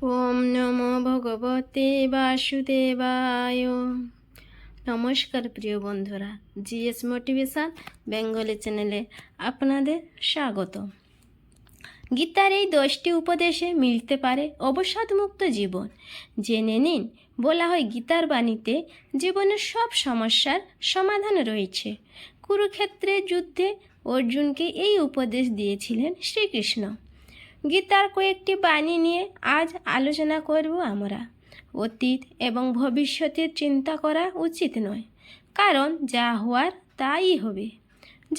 ওম নমো ভগবতে বাসুদেবায়। নমস্কার প্রিয় বন্ধুরা, জিএস মোটিভেশন বেঙ্গলি চ্যানেলে আপনাদের স্বাগত। গীতার এই 10টি উপদেশে মিলতে পারে অবসাদমুক্ত জীবন। জেনে নিন, বলা হয় গীতার বাণীতে জীবনের সব সমস্যার সমাধান রয়েছে। কুরুক্ষেত্রের যুদ্ধে অর্জুনকে এই উপদেশ দিয়েছিলেন শ্রীকৃষ্ণ। গীতার কয়েকটি বাণী নিয়ে আজ আলোচনা করব আমরা। অতীত এবং ভবিষ্যতের চিন্তা করা উচিত নয়, কারণ যা হওয়ার তাই হবে।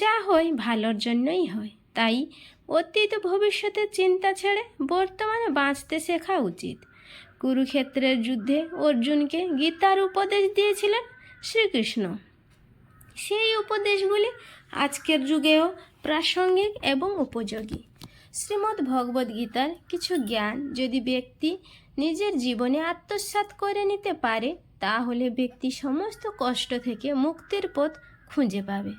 যা হয় ভালোর জন্যই হয়, তাই অতীত ও ভবিষ্যতের চিন্তা ছেড়ে বর্তমানে বাঁচতে শেখা উচিত। কুরুক্ষেত্রের যুদ্ধে অর্জুনকে গীতার উপদেশ দিয়েছিলেন শ্রীকৃষ্ণ। সেই উপদেশগুলি আজকের যুগেও প্রাসঙ্গিক এবং উপযোগী। শ্রীমদ্ ভগবদ গীতার কিছু জ্ঞান যদি ব্যক্তি নিজের জীবনে আত্মসাৎ করে নিতে পারে, তাহলে ব্যক্তি সমস্ত কষ্ট থেকে মুক্তির পথ খুঁজে পাবে।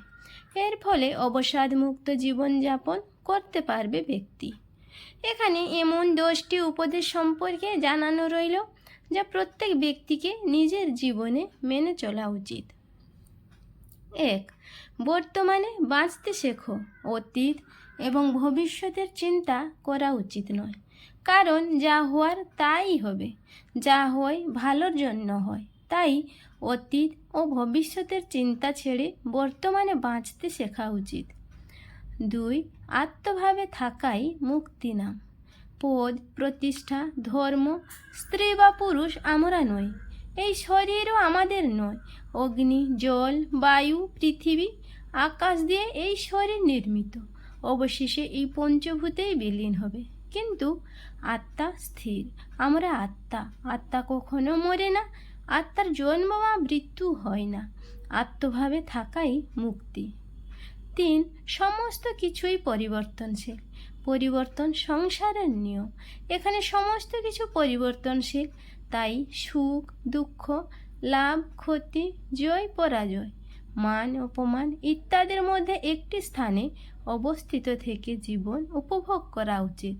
এর ফলে অবসাদমুক্ত জীবনযাপন করতে পারবে ব্যক্তি। এখানে এমন 10টি উপদেশ সম্পর্কে জানানো রইল, যা প্রত্যেক ব্যক্তিকে নিজের জীবনে মেনে চলা উচিত। 1. বর্তমানে বাঁচতে শেখো। অতীত এবং ভবিষ্যতের চিন্তা করা উচিত নয়, কারণ যা হওয়ার তাই হবে। যা হয় ভালোর জন্য হয়, তাই অতীত ও ভবিষ্যতের চিন্তা ছেড়ে বর্তমানে বাঁচতে শেখা উচিত। 2. আত্মভাবে থাকাই মুক্তি নাম। পদ, প্রতিষ্ঠা, ধর্ম, স্ত্রী বা পুরুষ আমরা নই। এই শরীরও আমাদের নয়। অগ্নি, জল, বায়ু, পৃথিবী, আকাশ দিয়ে এই শরীর নির্মিত। অবশেষে এই পঞ্চভূতেই বিলীন হবে, কিন্তু আত্মা স্থির। আমরা আত্মা। আত্মা কখনো মরে না। আত্মার জন্ম বা মৃত্যু হয় না। আত্মভাবে থাকাই মুক্তি। 3. সমস্ত কিছুই পরিবর্তনশীল। পরিবর্তন সংসারের নিয়ম। এখানে সমস্ত কিছু পরিবর্তনশীল, তাই সুখ দুঃখ, লাভ ক্ষতি, জয় পরাজয়, মান অপমান ইত্যাদির মধ্যে একটি স্থানে অবস্থিত থেকে জীবন উপভোগ করা উচিত।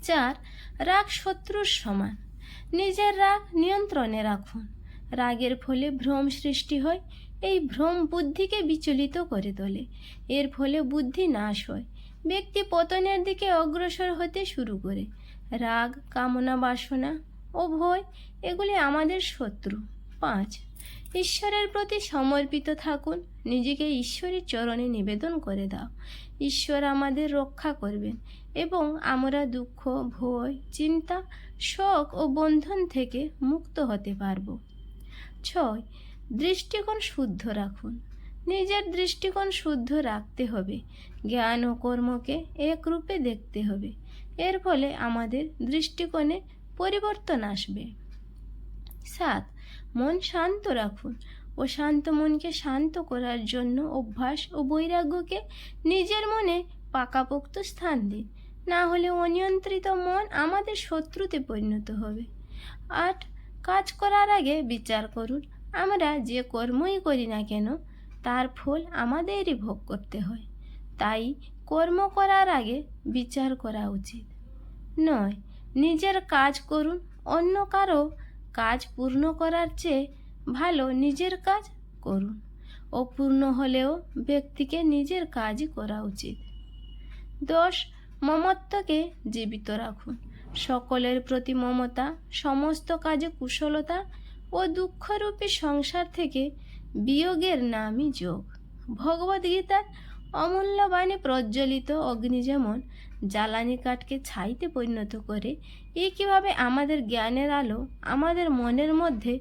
4. রাগ শত্রুর সমান। নিজের রাগ নিয়ন্ত্রণে রাখুন। রাগের ফলে ভ্রম সৃষ্টি হয়। এই ভ্রম বুদ্ধিকে বিচলিত করে তোলে। এর ফলে বুদ্ধি নাশ হয়। ব্যক্তি পতনের দিকে অগ্রসর হতে শুরু করে। রাগ, কামনা, বাসনা ও ভয় এগুলি আমাদের শত্রু। 5. ঈশ্বরের প্রতি সমর্পিত থাকুন। নিজেকে ঈশ্বরের চরণে নিবেদন করে দাও। ঈশ্বর আমাদের রক্ষা করবেন এবং আমরা দুঃখ, ভয়, চিন্তা, শোক ও বন্ধন থেকে মুক্ত হতে পারব। 6. দৃষ্টিকোণ শুদ্ধ রাখুন। নিজের দৃষ্টিকোণ শুদ্ধ রাখতে হবে। জ্ঞান ও কর্মকে একরূপে দেখতে হবে। এর ফলে আমাদের দৃষ্টিকোণে পরিবর্তন আসবে। 7. মন শান্ত রাখুন। অশান্ত মনকে শান্ত করার জন্য অভ্যাস ও বৈরাগ্যকে নিজের মনে পাকাপোক্ত স্থান দিন, না হলে অনিয়ন্ত্রিত মন আমাদের শত্রুতে পরিণত হবে। 8. কাজ করার আগে বিচার করুন। আমরা যে কর্মই করি না কেন, তার ফল আমাদেরই ভোগ করতে হয়, তাই কর্ম করার আগে বিচার করা উচিত। 9. নিজের কাজ করুন। অন্য কারো কাজ পূর্ণ করার চেয়ে ভালো নিজের কাজ করুন। অপূর্ণ হলেও ব্যক্তিকে নিজের কাজই করা উচিত। 10. মমত্বকে জীবিত রাখুন। সকলের প্রতি মমতা সমস্ত কাজে কুশলতা ও দুঃখরূপী সংসার থেকে বিয়োগের নামই যোগ। ভগবদ্গীতার অমূল্য বাণী প্রজ্বলিত অগ্নি যেমন জ্বালানি কাঠকে ছাইতে পরিণত করে, একইভাবে আমাদের জ্ঞানের আলো আমাদের মনের মধ্যে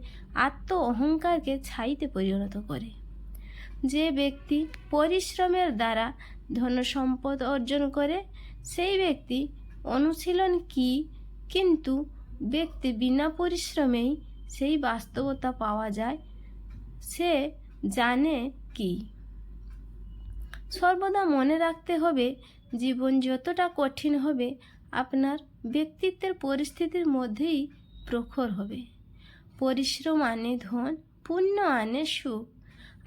আত্ম অহংকারকে ছাইতে পরিণত করে। যে ব্যক্তি পরিশ্রমের দ্বারা ধনসম্পদ অর্জন করে, সেই ব্যক্তি অনুশীলন কি, কিন্তু ব্যক্তি বিনা পরিশ্রমেই সেই বাস্তবতা পাওয়া যায়, সে জানে কি। সর্বদা মনে রাখতে হবে, জীবন যতটা কঠিন হবে, আপনার ব্যক্তিত্বের পরিস্থিতির মধ্যেই প্রখর হবে। পরিশ্রম আনে ধন, পুণ্য আনে সুখ,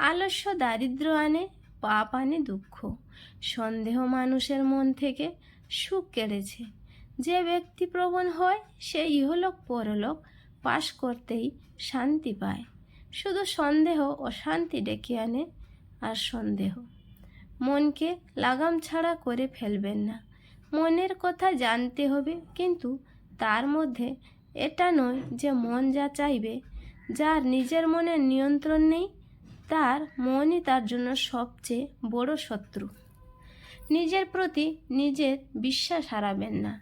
আলস্য দারিদ্র্য আনে, পাপ আনে দুঃখ। সন্দেহ মানুষের মন থেকে সুখ কেড়েছে, যে ব্যক্তি প্রবণ হয় সে ইহলোক পরলোক পাশ করতেই শান্তি পায়। শুধু সন্দেহ অশান্তি ডেকে আনে। আর সন্দেহ মনকে লাগাম ছাড়া করে ফেলবেন না। মনের কথা জানতে হবে, কিন্তু তার মধ্যে এটা নয় যে মন যা চাইবে। যার নিজের মনের নিয়ন্ত্রণ নেই তার মনই তার জন্য সবচেয়ে বড় শত্রু। নিজের প্রতি নিজের বিশ্বাস হারাবেন না।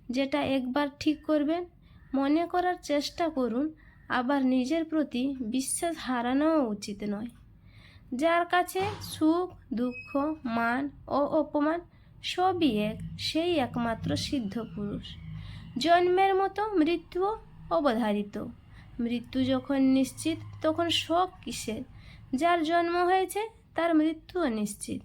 যেটা একবার ঠিক করবেন মনে করার চেষ্টা করুন। আবার নিজের প্রতি বিশ্বাস হারানোও উচিত নয়। যার কাছে সুখ দুঃখ মান ও অপমান সবই এক, সেই একমাত্র সিদ্ধ পুরুষ। জন্মের মতো মৃত্যুও অবধারিত। মৃত্যু যখন নিশ্চিত তখন শোক কিসের? যার জন্ম হয়েছে তার মৃত্যুও নিশ্চিত।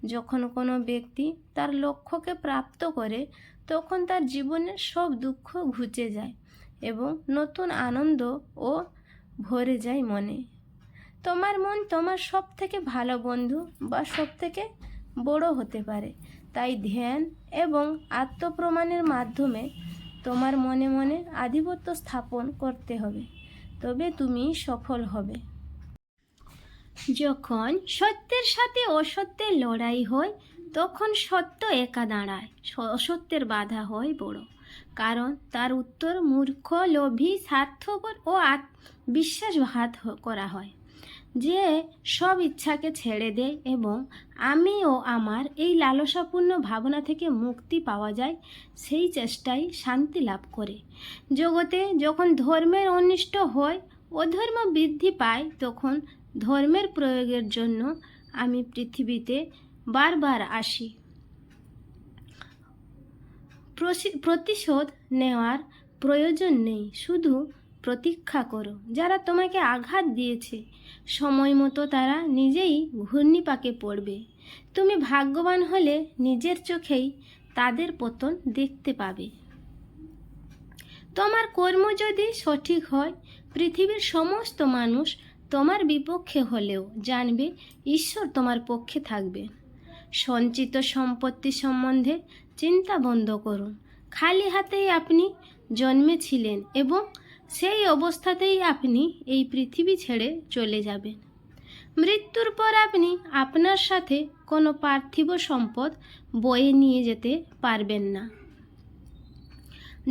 যখন কোনো ব্যক্তি তার লক্ষ্যকে প্রাপ্ত করে তখন তার জীবনের সব দুঃখ ঘুচে যায় এবং নতুন আনন্দ ও ভরে যায় মনে। তোমার মন তোমার সব থেকে ভালো বন্ধু বা সব থেকে বড় হতে পারে। তাই ধ্যান এবং আত্মপ্রমাণের মাধ্যমে তোমার মনে মনে আধিপত্য স্থাপন করতে হবে, তবে তুমি সফল হবে। যখন সত্যের সাথে অসত্যের লড়াই হয় তখন সত্য একা দাঁড়ায়, অসত্যের বাধা হয় বড়। কারণ তার উত্তর মূর্খ, লোভী, স্বার্থপর ও বিশ্বাসঘাত করা হয়। যে সব ইচ্ছাকে ছেড়ে দেয় এবং আমি ও আমার এই লালসাপূর্ণ ভাবনা থেকে মুক্তি পাওয়া যায়, সেই চেষ্টাই শান্তি লাভ করে। জগতে যখন ধর্মের অনিষ্ট হয়, অধর্ম বৃদ্ধি পায়, তখন ধর্মের প্রয়োগের জন্য আমি পৃথিবীতে বারবার আসি। প্রতিশোধ নেওয়ার প্রয়োজন নেই, শুধু প্রতীক্ষা করো। যারা তোমাকে আঘাত দিয়েছে সময় মতো তারা নিজেই ঘূর্ণিপাকে পড়বে। তুমি ভাগ্যবান হলে নিজের চোখেই তাদের পতন দেখতে পাবে। তোমার কর্ম যদি সঠিক হয় পৃথিবীর সমস্ত মানুষ তোমার বিপক্ষে হলেও জানবে ঈশ্বর তোমার পক্ষে থাকবে। সঞ্চিত সম্পত্তি সম্বন্ধে চিন্তা বন্ধ করুন। খালি হাতেই আপনি জন্মেছিলেন এবং সেই অবস্থাতেই আপনি এই পৃথিবী ছেড়ে চলে যাবেন। মৃত্যুর পর আপনি আপনার সাথে কোনো পার্থিব সম্পদ বয়ে নিয়ে যেতে পারবেন না।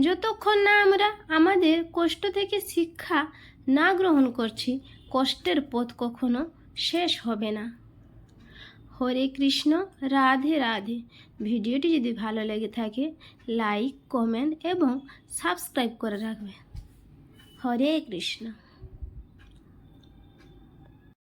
যতক্ষণ না আমরা আমাদের কষ্ট থেকে শিক্ষা না গ্রহণ করছি, কষ্টের পথ কখনো শেষ হবে না। হরে কৃষ্ণ, রাধে রাধে। ভিডিওটি যদি ভালো লেগে থাকে লাইক, কমেন্ট এবং সাবস্ক্রাইব করে রাখবেন। হরে কৃষ্ণ।